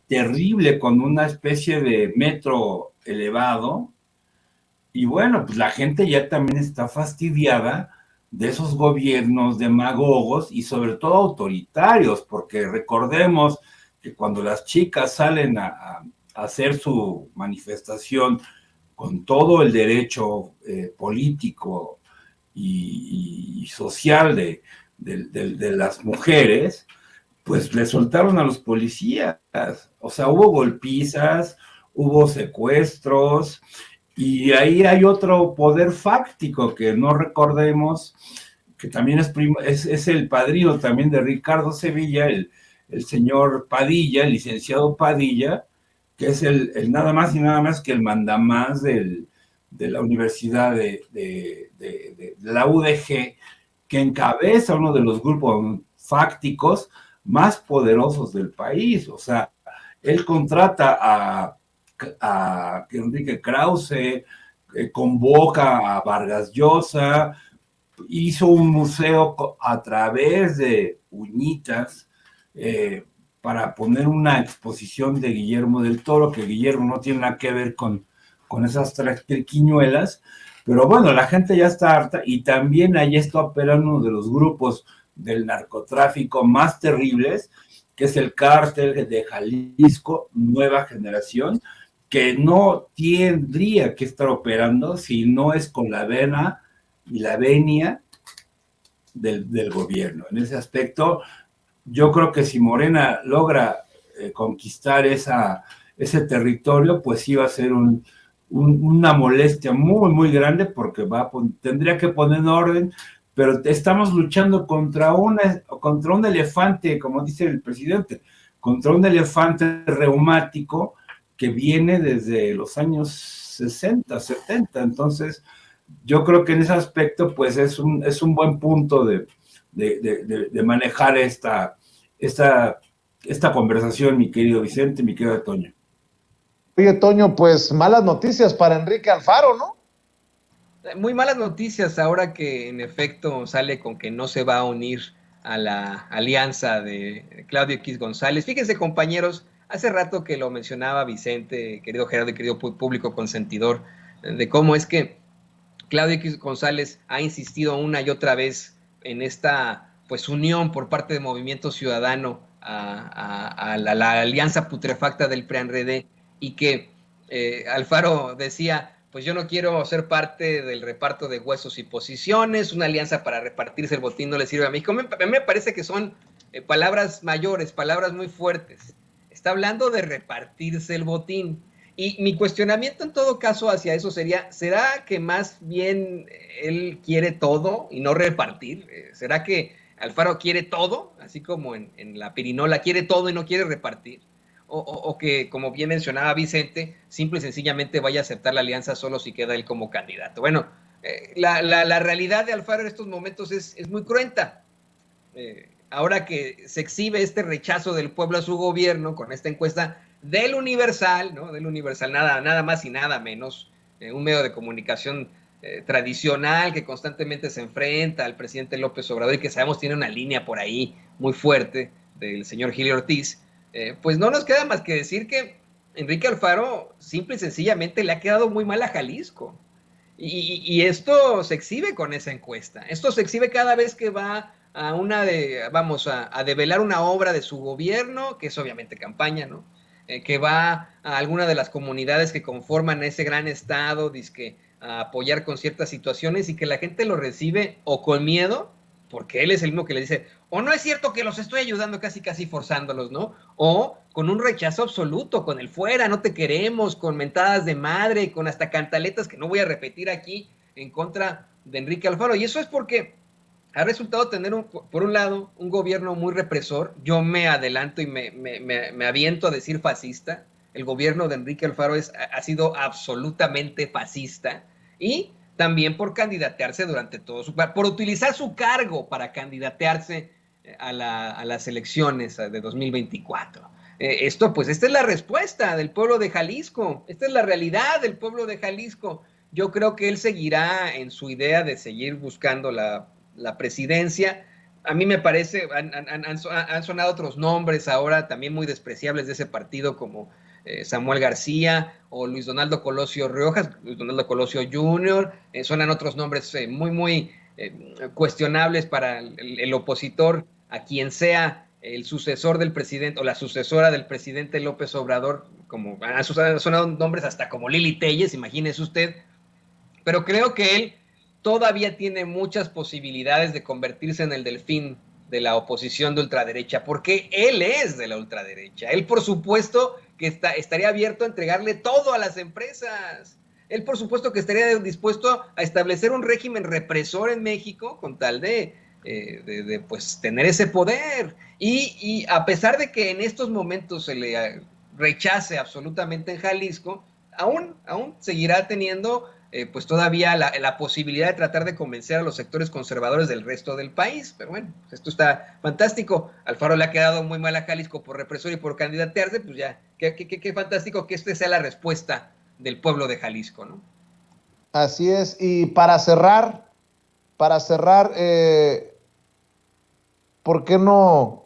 terrible con una especie de metro elevado. Y bueno, pues la gente ya también está fastidiada de esos gobiernos demagogos y sobre todo autoritarios, porque recordemos que cuando las chicas salen a hacer su manifestación con todo el derecho político y social de las mujeres, pues le soltaron a los policías. O sea, hubo golpizas, hubo secuestros, y ahí hay otro poder fáctico que no recordemos, que también es el padrino también de Ricardo Sevilla, el señor Padilla, el licenciado Padilla, que es el nada más y nada más que el mandamás de la Universidad de la UDG, que encabeza uno de los grupos fácticos más poderosos del país. O sea, él contrata a Enrique Krause, convoca a Vargas Llosa, hizo un museo a través de uñitas, para poner una exposición de Guillermo del Toro, que Guillermo no tiene nada que ver con esas triquiñuelas, pero bueno, la gente ya está harta, y también ahí está operando uno de los grupos del narcotráfico más terribles, que es el cártel de Jalisco, Nueva Generación, que no tendría que estar operando si no es con la vena y la venia del gobierno. En ese aspecto, yo creo que si Morena logra conquistar ese territorio, pues sí va a ser una molestia muy, muy grande, porque tendría que poner en orden, pero estamos luchando contra un elefante, como dice el presidente, contra un elefante reumático que viene desde los años 60, 70. Entonces, yo creo que en ese aspecto, pues es un buen punto de manejar esta conversación, mi querido Vicente, mi querido Toño. Oye, Toño, pues malas noticias para Enrique Alfaro, ¿no? Muy malas noticias ahora que en efecto sale con que no se va a unir a la alianza de Claudio X González. Fíjense, compañeros, hace rato que lo mencionaba Vicente, querido Gerardo y querido público consentidor, de cómo es que Claudio X González ha insistido una y otra vez en esta pues unión por parte de Movimiento Ciudadano a la alianza putrefacta del PRI-PAN-RD, y que Alfaro decía, pues yo no quiero ser parte del reparto de huesos y posiciones, una alianza para repartirse el botín no le sirve a México. A mí me parece que son palabras mayores, palabras muy fuertes. Está hablando de repartirse el botín. Y mi cuestionamiento en todo caso hacia eso sería, ¿será que más bien él quiere todo y no repartir? ¿Será que Alfaro quiere todo, así como en la pirinola quiere todo y no quiere repartir? O que, como bien mencionaba Vicente, simple y sencillamente vaya a aceptar la alianza solo si queda él como candidato. Bueno, la realidad de Alfaro en estos momentos es muy cruenta. Ahora que se exhibe este rechazo del pueblo a su gobierno con esta encuesta del Universal, ¿no? Del Universal, nada más y nada menos, un medio de comunicación tradicional que constantemente se enfrenta al presidente López Obrador y que sabemos tiene una línea por ahí muy fuerte del señor Gil Ortiz, pues no nos queda más que decir que Enrique Alfaro simple y sencillamente le ha quedado muy mal a Jalisco. Y esto se exhibe con esa encuesta. Esto se exhibe cada vez que va a develar una obra de su gobierno, que es obviamente campaña, ¿no? Que va a alguna de las comunidades que conforman ese gran estado, dizque a apoyar con ciertas situaciones, y que la gente lo recibe o con miedo, porque él es el mismo que le dice, o no es cierto que los estoy ayudando, casi forzándolos, ¿no? O con un rechazo absoluto, con el fuera, no te queremos, con mentadas de madre, con hasta cantaletas que no voy a repetir aquí en contra de Enrique Alfaro. Y eso es porque ha resultado tener, por un lado, un gobierno muy represor. Yo me adelanto y me aviento a decir fascista. El gobierno de Enrique Alfaro ha sido absolutamente fascista, y también por candidatearse durante todo por utilizar su cargo para candidatearse a las elecciones de 2024. Esta es la respuesta del pueblo de Jalisco, esta es la realidad del pueblo de Jalisco. Yo creo que él seguirá en su idea de seguir buscando la presidencia. A mí me parece, han sonado otros nombres ahora también muy despreciables de ese partido, como Samuel García o Luis Donaldo Colosio Riojas, Luis Donaldo Colosio Jr., suenan otros nombres muy cuestionables para el opositor a quien sea el sucesor del presidente o la sucesora del presidente López Obrador, como han sonado nombres hasta como Lili Telles, imagínese usted, pero creo que él todavía tiene muchas posibilidades de convertirse en el delfín de la oposición de ultraderecha, porque él es de la ultraderecha. Él, por supuesto, que estaría abierto a entregarle todo a las empresas. Él, por supuesto, que estaría dispuesto a establecer un régimen represor en México con tal de pues, tener ese poder. Y a pesar de que en estos momentos se le rechace absolutamente en Jalisco, aún seguirá teniendo pues todavía la posibilidad de tratar de convencer a los sectores conservadores del resto del país. Pero bueno, esto está fantástico. Alfaro le ha quedado muy mal a Jalisco por represor y por candidatearse, pues ya, qué fantástico que esta sea la respuesta del pueblo de Jalisco, ¿no? Así es. Y para cerrar, ¿por qué no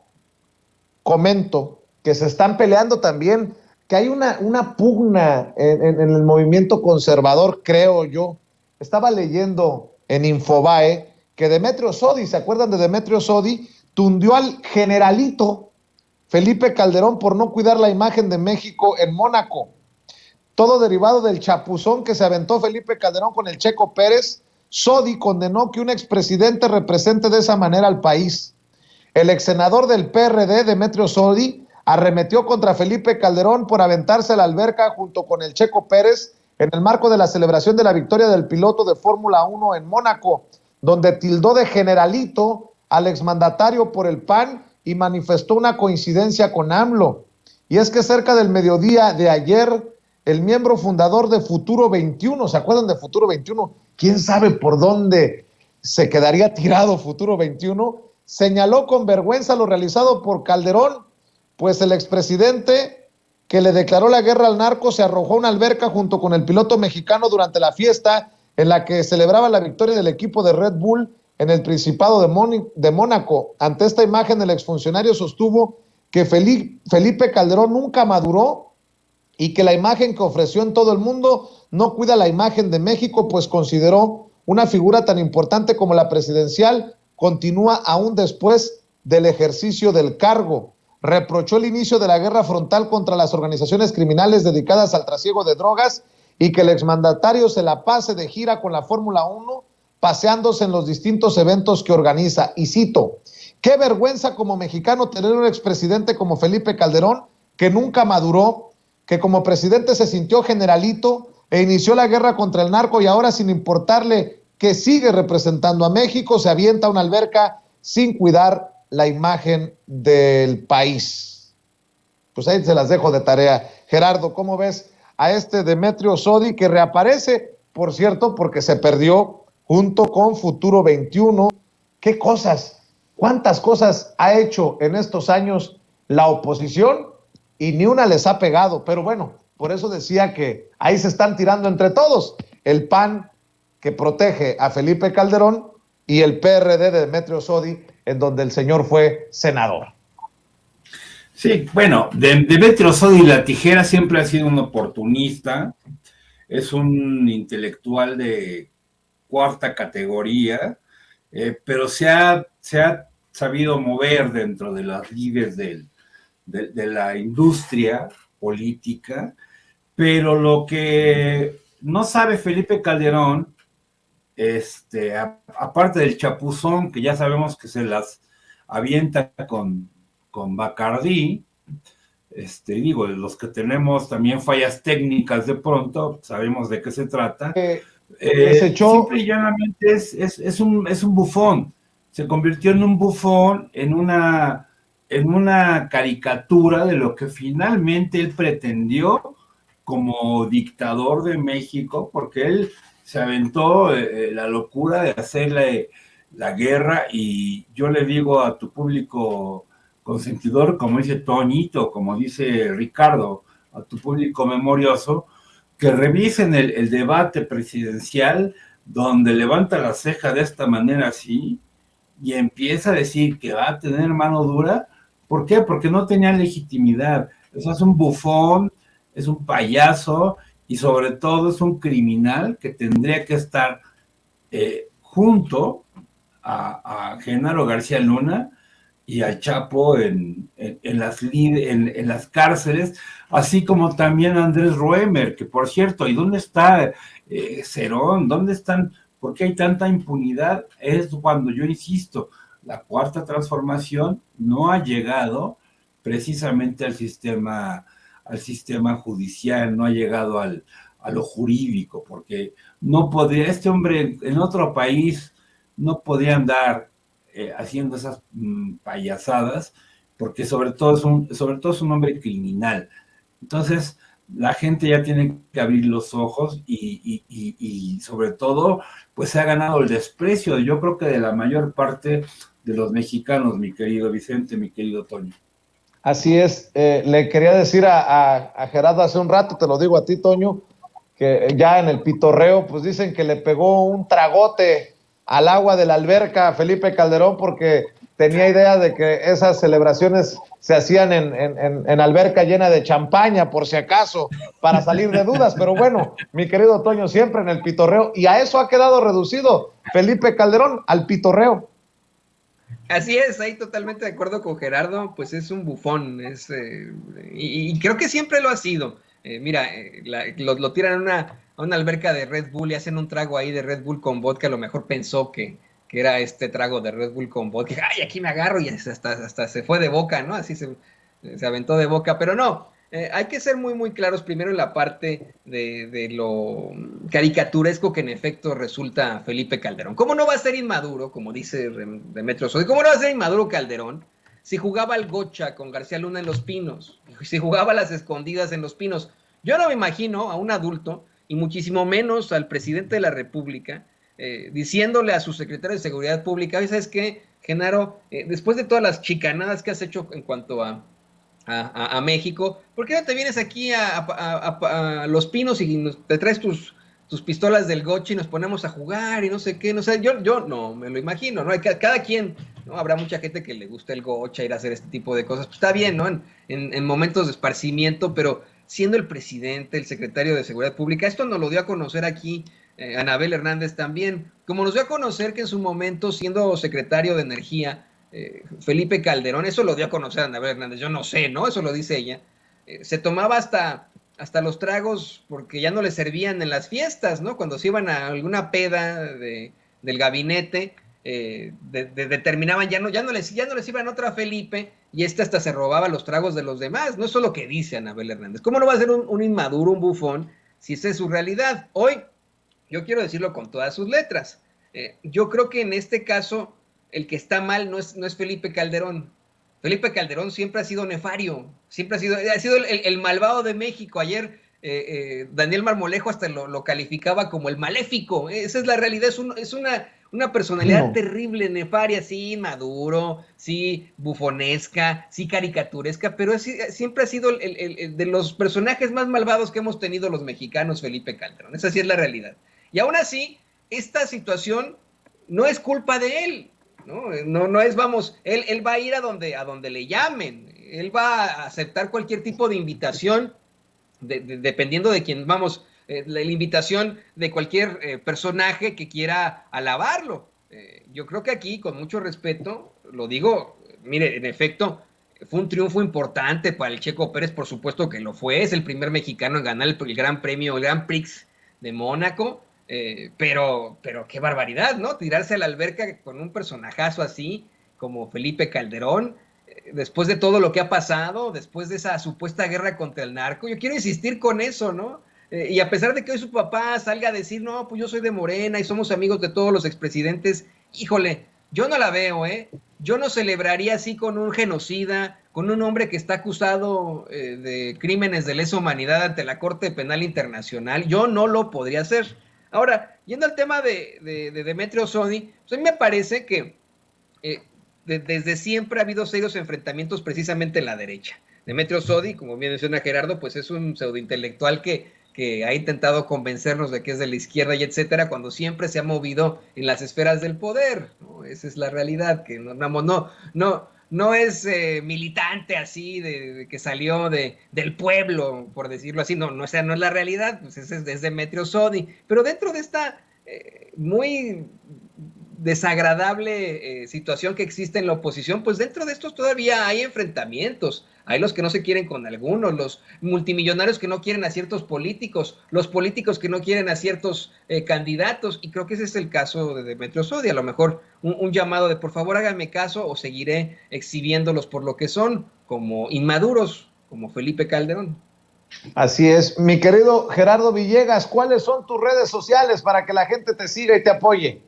comento que se están peleando también, que hay una pugna en el movimiento conservador, creo yo? Estaba leyendo en Infobae que Demetrio Sodi, ¿se acuerdan de Demetrio Sodi? Tundió al generalito Felipe Calderón por no cuidar la imagen de México en Mónaco. Todo derivado del chapuzón que se aventó Felipe Calderón con el Checo Pérez. Sodi condenó que un expresidente represente de esa manera al país. El exsenador del PRD, Demetrio Sodi, arremetió contra Felipe Calderón por aventarse a la alberca junto con el Checo Pérez en el marco de la celebración de la victoria del piloto de Fórmula 1 en Mónaco, donde tildó de generalito al exmandatario por el PAN y manifestó una coincidencia con AMLO. Y es que cerca del mediodía de ayer, el miembro fundador de Futuro 21, ¿se acuerdan de Futuro 21? ¿Quién sabe por dónde se quedaría tirado Futuro 21? Señaló con vergüenza lo realizado por Calderón, pues el expresidente que le declaró la guerra al narco se arrojó a una alberca junto con el piloto mexicano durante la fiesta en la que celebraba la victoria del equipo de Red Bull en el Principado de Mónaco. Ante esta imagen, el exfuncionario sostuvo que Felipe Calderón nunca maduró y que la imagen que ofreció en todo el mundo no cuida la imagen de México, pues consideró una figura tan importante como la presidencial continúa aún después del ejercicio del cargo. Reprochó el inicio de la guerra frontal contra las organizaciones criminales dedicadas al trasiego de drogas y que el exmandatario se la pase de gira con la Fórmula 1, paseándose en los distintos eventos que organiza. Y cito: qué vergüenza como mexicano tener un expresidente como Felipe Calderón, que nunca maduró, que como presidente se sintió generalito e inició la guerra contra el narco y ahora, sin importarle que sigue representando a México, se avienta a una alberca sin cuidar la imagen del país. Pues ahí se las dejo de tarea. Gerardo, ¿cómo ves a este Demetrio Sodi, que reaparece, por cierto, porque se perdió junto con Futuro 21? ¿Qué cosas, cuántas cosas ha hecho en estos años la oposición y ni una les ha pegado? Pero bueno, por eso decía que ahí se están tirando entre todos. El PAN, que protege a Felipe Calderón, y el PRD de Demetrio Sodi, en donde el señor fue senador. Sí, bueno, Demetrio Sodi la Tijera siempre ha sido un oportunista, es un intelectual de cuarta categoría, pero se ha sabido mover dentro de las lides de la industria política, pero lo que no sabe Felipe Calderón, aparte del chapuzón, que ya sabemos que se las avienta con Bacardí, digo, los que tenemos también fallas técnicas de pronto, sabemos de qué se trata. Simple y llanamente es un bufón. Se convirtió en un bufón, en una caricatura de lo que finalmente él pretendió como dictador de México, porque él se aventó la locura de hacerle la guerra, y yo le digo a tu público consentidor, como dice Toñito, como dice Ricardo, a tu público memorioso, que revisen el debate presidencial, donde levanta la ceja de esta manera así, y empieza a decir que va a tener mano dura. ¿Por qué? Porque no tenía legitimidad. Eso es un bufón, es un payaso, y sobre todo es un criminal que tendría que estar junto a Genaro García Luna y al Chapo en las cárceles, así como también Andrés Roemer, que por cierto, ¿y dónde está Cerón? ¿Dónde están? ¿Por qué hay tanta impunidad? Es cuando yo insisto, la cuarta transformación no ha llegado precisamente al sistema judicial, no ha llegado a lo jurídico, porque no podría, este hombre en otro país no podía andar haciendo esas payasadas, porque sobre todo es un hombre criminal. Entonces, la gente ya tiene que abrir los ojos y sobre todo, pues se ha ganado el desprecio, yo creo que de la mayor parte de los mexicanos, mi querido Vicente, mi querido Toño. Así es, le quería decir a Gerardo hace un rato, te lo digo a ti, Toño, que ya en el pitorreo, pues dicen que le pegó un tragote al agua de la alberca a Felipe Calderón, porque tenía idea de que esas celebraciones se hacían en alberca llena de champaña, por si acaso, para salir de dudas. Pero bueno, mi querido Toño, siempre en el pitorreo, y a eso ha quedado reducido Felipe Calderón, al pitorreo. Así es, ahí totalmente de acuerdo con Gerardo, pues es un bufón, y creo que siempre lo ha sido. Mira, lo tiran a una alberca de Red Bull y hacen un trago ahí de Red Bull con vodka, a lo mejor pensó que era este trago de Red Bull con vodka, ay, aquí me agarro, y hasta se fue de boca, ¿no? Así se aventó de boca, pero no, hay que ser muy, muy claros primero en la parte de lo caricaturesco que en efecto resulta Felipe Calderón. ¿Cómo no va a ser inmaduro, como dice Demetrio Sodi? ¿Cómo no va a ser inmaduro Calderón si jugaba al gocha con García Luna en Los Pinos? Si jugaba a las escondidas en Los Pinos. Yo no me imagino a un adulto, y muchísimo menos al presidente de la República, diciéndole a su secretario de Seguridad Pública: ¿sabes qué, Genaro? Después de todas las chicanadas que has hecho en cuanto a México, ¿por qué no te vienes aquí a Los Pinos y te traes tus pistolas del goche y nos ponemos a jugar y no sé qué? No sé, yo no me lo imagino, ¿no? Cada quien, ¿no? Habrá mucha gente que le gusta el gocha, ir a hacer este tipo de cosas, pues está bien, ¿no? En momentos de esparcimiento, pero siendo el presidente, el secretario de Seguridad Pública, esto nos lo dio a conocer aquí Anabel Hernández también, como nos dio a conocer que en su momento, siendo secretario de Energía, Felipe Calderón, eso lo dio a conocer Anabel Hernández, yo no sé, ¿no? Eso lo dice ella, se tomaba hasta los tragos porque ya no le servían en las fiestas, ¿no? Cuando se iban a alguna peda del gabinete, determinaban, ya no les iban otra a Felipe, y hasta se robaba los tragos de los demás, no eso es lo que dice Anabel Hernández. ¿Cómo no va a ser un inmaduro, un bufón, si esa es su realidad? Hoy, yo quiero decirlo con todas sus letras, yo creo que en este caso, el que está mal no es Felipe Calderón. Felipe Calderón siempre ha sido nefario, siempre ha sido el malvado de México. Ayer Daniel Marmolejo hasta lo calificaba como el maléfico. Esa es la realidad, es una personalidad terrible, nefaria, sí, maduro, sí, bufonesca, sí, caricaturesca, pero siempre ha sido el de los personajes más malvados que hemos tenido los mexicanos, Felipe Calderón. Esa sí es la realidad. Y aún así, esta situación no es culpa de él. No es, vamos, él va a ir a donde le llamen, él va a aceptar cualquier tipo de invitación, dependiendo de quién, vamos, la invitación de cualquier personaje que quiera alabarlo. Yo creo que aquí, con mucho respeto, lo digo, mire, en efecto, fue un triunfo importante para el Checo Pérez, por supuesto que lo fue, es el primer mexicano en ganar el Gran Premio, el Grand Prix de Mónaco. Pero qué barbaridad, ¿no? Tirarse a la alberca con un personajazo así como Felipe Calderón, después de todo lo que ha pasado, después de esa supuesta guerra contra el narco. Yo quiero insistir con eso, ¿no? Y a pesar de que hoy su papá salga a decir, no, pues yo soy de Morena y somos amigos de todos los expresidentes, híjole, yo no la veo, Yo no celebraría así con un genocida, con un hombre que está acusado de crímenes de lesa humanidad ante la Corte Penal Internacional. Yo no lo podría hacer. Ahora, yendo al tema de Demetrio Sodi, pues a mí me parece que desde siempre ha habido serios enfrentamientos precisamente en la derecha. Demetrio Sodi, como bien menciona Gerardo, pues es un pseudointelectual que ha intentado convencernos de que es de la izquierda y etcétera, cuando siempre se ha movido en las esferas del poder, ¿no? Esa es la realidad, que no es militante así, de que salió del pueblo, por decirlo así, no es la realidad, pues ese es Demetrio Sodi. Pero dentro de esta muy desagradable situación que existe en la oposición, pues dentro de estos todavía hay enfrentamientos. Hay los que no se quieren con algunos, los multimillonarios que no quieren a ciertos políticos, los políticos que no quieren a ciertos candidatos, y creo que ese es el caso de Demetrio Sodi. A lo mejor un llamado de por favor háganme caso o seguiré exhibiéndolos por lo que son, como inmaduros, como Felipe Calderón. Así es. Mi querido Gerardo Villegas, ¿cuáles son tus redes sociales para que la gente te siga y te apoye?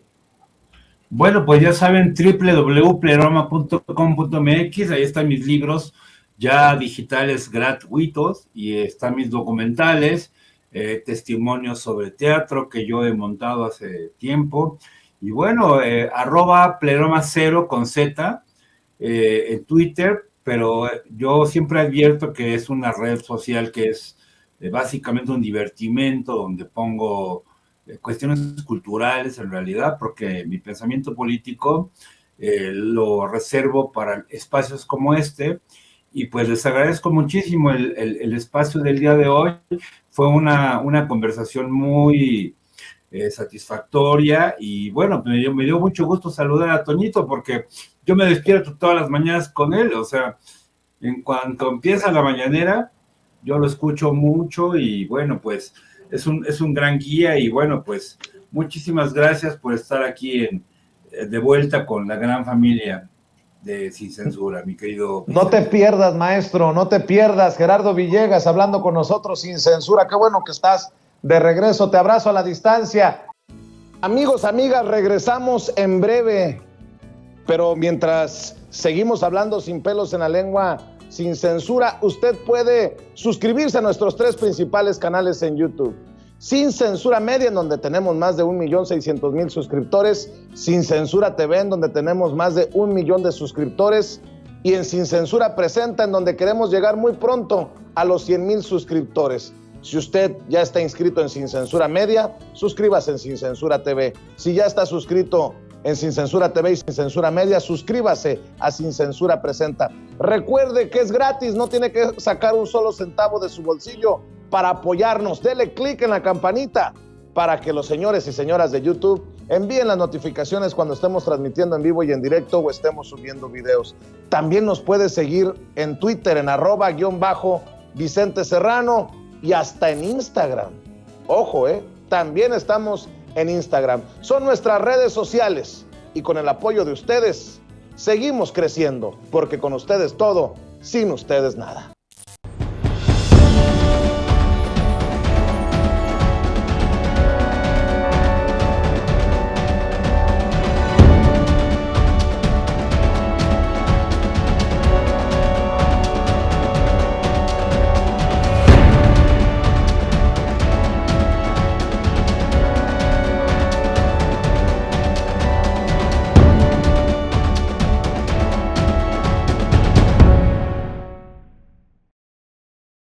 Bueno, pues ya saben, www.pleroma.com.mx, ahí están mis libros ya digitales gratuitos, y están mis documentales, testimonios sobre teatro que yo he montado hace tiempo, y bueno, @pleroma0 con Z en Twitter, pero yo siempre advierto que es una red social que es básicamente un divertimento donde pongo cuestiones culturales en realidad, porque mi pensamiento político lo reservo para espacios como este. Y pues les agradezco muchísimo el espacio del día de hoy. Fue una conversación muy satisfactoria, y bueno, me dio mucho gusto saludar a Toñito, porque yo me despierto todas las mañanas con él. O sea, en cuanto empieza la mañanera, yo lo escucho mucho, y bueno, pues es un gran guía, y bueno, pues muchísimas gracias por estar aquí de vuelta con la gran familia de Sin Censura, mi querido Vicente. No te pierdas, maestro, no te pierdas. Gerardo Villegas hablando con nosotros, Sin Censura. Qué bueno que estás de regreso. Te abrazo a la distancia. Amigos, amigas, regresamos en breve. Pero mientras seguimos hablando sin pelos en la lengua, Sin Censura, usted puede suscribirse a nuestros 3 principales canales en YouTube. Sin Censura Media, en donde tenemos más de 1,600,000 suscriptores, Sin Censura TV, en donde tenemos más de 1 millón de suscriptores, y en Sin Censura Presenta, en donde queremos llegar muy pronto a los 100,000 suscriptores. Si usted ya está inscrito en Sin Censura Media, suscríbase en Sin Censura TV. Si ya está suscrito en Sin Censura TV y Sin Censura Media, suscríbase a Sin Censura Presenta. Recuerde que es gratis, no tiene que sacar un solo centavo de su bolsillo para apoyarnos. Dele clic en la campanita para que los señores y señoras de YouTube envíen las notificaciones cuando estemos transmitiendo en vivo y en directo o estemos subiendo videos. También nos puedes seguir en Twitter en @Vicente Serrano y hasta en Instagram. Ojo, también estamos en Instagram. Son nuestras redes sociales y con el apoyo de ustedes seguimos creciendo, porque con ustedes todo, sin ustedes nada.